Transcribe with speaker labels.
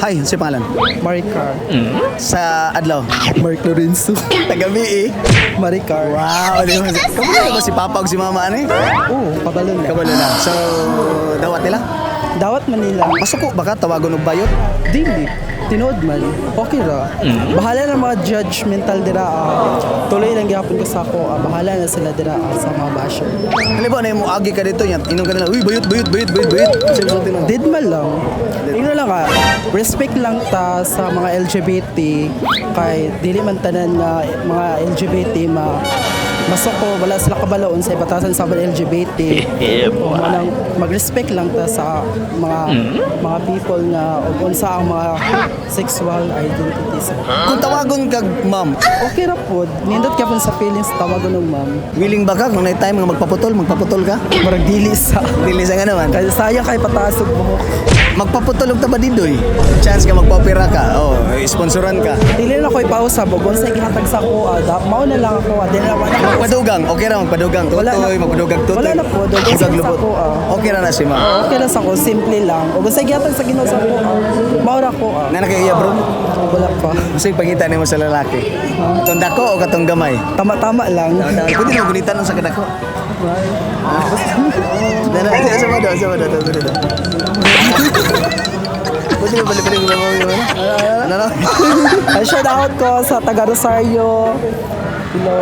Speaker 1: Hi, si pangalan?
Speaker 2: Maricar.
Speaker 1: Sa Adlaw.
Speaker 2: Mark Lorenzo.
Speaker 1: Taga-BE.
Speaker 2: Maricar.
Speaker 1: Wow, di ba? Kamusta ba si Papa o si Mama ano eh?
Speaker 2: Oo, kabalo na.
Speaker 1: Kabalo na. So, dawat nila.
Speaker 2: Dawat Manila.
Speaker 1: Masuko baka tawagon og bayot.
Speaker 2: Dili. Tinood man. Okay ra. Bahala na mga judgmental dira. Tuloy lang gyapon ko sa ako. Bahala na sila dira sa mga basher.
Speaker 1: Halimbawa na mo agi ka dito yan. Inong ka nila. Uy, bayot. Sino sa tinong?
Speaker 2: Did man lang. Tingnan lang respect lang ta sa mga LGBT kay dili man tanan nga mga LGBT masuko wala sila kabalaon sa batasan sa mga LGBT. Manang mag-respect lang ta sa mga people nga ug unsa ang mga sexual identities.
Speaker 1: Kung tawagon kag ma'am,
Speaker 2: Okay ra pod. Nindot ka pun sa feelings tawagon ng ma'am.
Speaker 1: willing ba ka kung na time nga magpaputol ka?
Speaker 2: Marag dili sa
Speaker 1: Dili sa nga naman.
Speaker 2: kay sayang kay pataas og buhok.
Speaker 1: Magpaputol og ta ba didoy? Chance ka magpapira ka. Oh, sponsoran ka.
Speaker 2: Dili na ko ipausa bo sa gihatag sa ko. Mao na lang ako. Dili na wala.
Speaker 1: Magpadugang, okay ra magpadugang.
Speaker 2: Wala na
Speaker 1: Tutoy,
Speaker 2: po.
Speaker 1: magpadugang tutoy.
Speaker 2: Wala na po. Dugang
Speaker 1: Ugag
Speaker 2: sa
Speaker 1: lubot.
Speaker 2: ko,
Speaker 1: Okay ra na si ma'am.
Speaker 2: Okay lang sa ko, simple lang. O sa gihatag sa Ginoo sa ko, maura ko.
Speaker 1: Nga na kayo bro?
Speaker 2: Wala pa.
Speaker 1: Masig pangita nimo sa lalaki. Katong dako o katong gamay?
Speaker 2: Tama-tama lang.
Speaker 1: Pwede mo gunitan sa kadako. Dala, sa mga daw. Pwede mo balik mo. Ano?
Speaker 2: Ay, shout out ko sa taga Rosario. Hello.